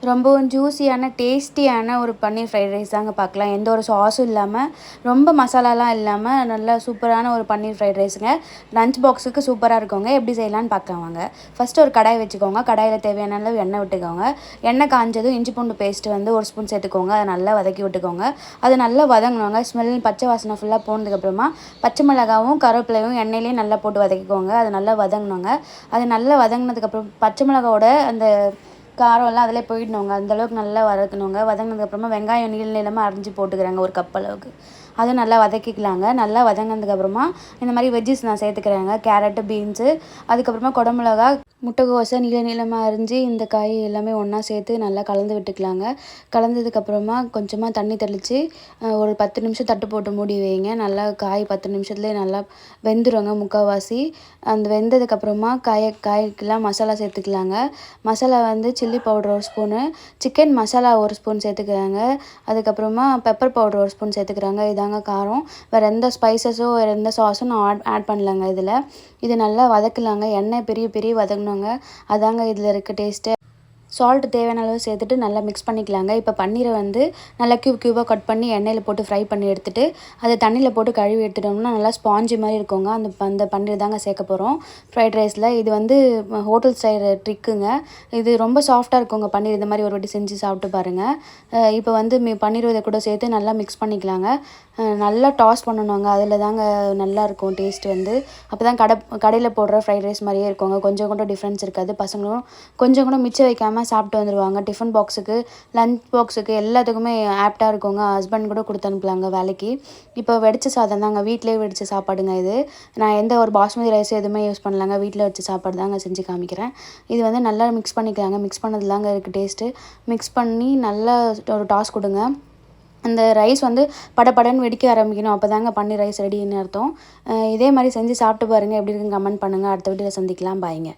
ரொம்பவும் ஜூஸியான, டேஸ்டியான ஒரு பன்னீர் ஃப்ரைட் ரைஸ் தாங்க பார்க்கலாம். எந்த ஒரு சாஸும் இல்லாம, ரொம்ப மசாலாலாம் இல்லாம, நல்லா சூப்பரான ஒரு பன்னீர் ஃப்ரைட் ரைஸுங்க. லஞ்ச் பாக்ஸுக்கு சூப்பரா இருக்குங்க. எப்படி செய்யலான்னு பார்க்கலாம் வாங்க. ஃபர்ஸ்ட்டு ஒரு கடாய் வச்சுக்கோங்க. கடாயில தேவையான அளவு எண்ணெய் விட்டுக்கோங்க. எண்ணெய் காஞ்சதும் இஞ்சி பூண்டு பேஸ்ட்டு வந்து 1 ஸ்பூன் சேர்த்துக்கோங்க. அதை நல்லா வதக்கி விட்டுக்கோங்க. அது நல்லா வதங்கணுங்க. ஸ்மெல் பச்சை வாசனை ஃபுல்லாக போனதுக்கப்புறமா, பச்சை மிளகாவும், கருவேப்பிலையும் எண்ணெயிலேயே நல்லா போட்டு வதக்கிக்கோங்க. அது நல்லா வதங்கணுங்க. அது நல்லா வதங்கினதுக்கப்புறம் பச்சை மிளகாவோட அந்த காரம்லாம் அதிலே போயிடணுங்க. அந்தளவுக்கு நல்லா வதக்கணுங்க. வதங்கினதுக்கப்புறமா வெங்காயம் நீள நீளமாக அரிஞ்சு போட்டுக்கிறேங்க ஒரு கப் அளவுக்கு. அதுவும் நல்லா வதக்கிக்கலாங்க. நல்லா வதங்கினதுக்கப்புறமா இந்த மாதிரி வெஜ்ஜஸ் நான் சேர்த்துக்கிறேங்க. கேரட்டு, பீன்ஸு, அதுக்கப்புறமா குடமிளகா, முட்டைக்கோஸை நீள நீளமாக அரிஞ்சு இந்த காய் எல்லாமே ஒன்றா சேர்த்து நல்லா கலந்து விட்டுக்கலாங்க. கலந்ததுக்கப்புறமா கொஞ்சமாக தண்ணி தெளித்து ஒரு 10 நிமிஷம் தட்டு போட்டு மூடி வைங்க. நல்லா காய் 10 நிமிஷத்துலேயே நல்லா வெந்துருங்க முக்கால்வாசி. அந்த வெந்ததுக்கப்புறமா காய்க்கெல்லாம் மசாலா சேர்த்துக்கலாங்க. மசாலா வந்து chilli powder 1 spoon, chicken masala 1 spoon சேர்த்துக்கிறாங்க. அதுக்கப்புறமா பெப்பர் பவுடர் 1 ஸ்பூன் சேர்த்துக்கிறாங்க. இதாங்க காரம். வேறு எந்த ஸ்பைசஸோ வேறு எந்த சாஸும் நான் ஆட் பண்ணலங்க இதில். இது நல்லா வதக்கலாங்க. எண்ணெய் பெரிய வதங்கணுங்க. அதாங்க இதில் இருக்க டேஸ்ட்டு. சால்ட் தேவையான அளவு சேர்த்துட்டு நல்லா மிக்ஸ் பண்ணிக்கலாங்க. இப்போ பன்னீரை வந்து நல்லா க்யூபாக கட் பண்ணி எண்ணெயில் போட்டு ஃப்ரை பண்ணி எடுத்துகிட்டு அதை தண்ணியில் போட்டு கழுவி எடுத்துட்டோம்னா நல்லா ஸ்பாஞ்சி மாதிரி இருக்குங்க. அந்த பன்னீர் தாங்க சேர்க்க போகிறோம் ஃப்ரைட் ரைஸில். இது வந்து ஹோட்டல் ஸ்டைல் ட்ரிக்குங்க. இது ரொம்ப சாஃப்டாக இருக்குங்க பன்னீர். இந்த மாதிரி ஒரு வாட்டி செஞ்சு சாப்பிட்டு பாருங்கள். இப்போ வந்து பன்னீர் இதை கூட சேர்த்து நல்லா மிக்ஸ் பண்ணிக்கலாங்க. நல்லா டாஸ் பண்ணணுங்க. அதில் தாங்க நல்லாயிருக்கும் டேஸ்ட் வந்து. அப்போ தான் கடையில் போடுற ஃப்ரைட் ரைஸ் மாதிரியே இருக்குங்க. கொஞ்சம் கூட டிஃப்ரென்ஸ் இருக்காது. பசங்களும் கொஞ்சம் கூட மிச்சம் வைக்காமல் சாப்பிட்டு வந்துடுவாங்க. டிஃபன் பாக்ஸுக்கு, லஞ்ச் பாக்ஸுக்கு எல்லாத்துக்குமே ஆப்டாக இருக்குங்க. ஹஸ்பண்ட் கூட கொடுத்து அனுப்பலாங்க வேலைக்கு. இப்போ வெடிச்ச சாதம் தாங்க. வீட்டிலேயே வெடிச்ச சாப்பாடுங்க இது. நான் எந்த ஒரு பாஸ்மதி ரைஸ் எதுவுமே யூஸ் பண்ணலாங்க. வீட்டில் வச்ச சாப்பாடு தாங்க செஞ்சு காமிக்கிறேன். இது வந்து நல்லா மிக்ஸ் பண்ணிக்கலாங்க. மிக்ஸ் பண்ணது தாங்க இருக்குது டேஸ்ட்டு. மிக்ஸ் பண்ணி நல்லா ஒரு டாஸ் கொடுங்க. அந்த ரைஸ் வந்து படபடன்னு வெடிக்க ஆரம்பிக்கணும். அப்போ தாங்க பன்னீர் ரைஸ் ரெடின்னு அர்த்தம். இதே மாதிரி செஞ்சு சாப்பிட்டு பாருங்கள். எப்படி இருக்குன்னு கமெண்ட் பண்ணுங்கள். அடுத்த வீடியோவில் சந்திக்கலாம். பாய்ங்க.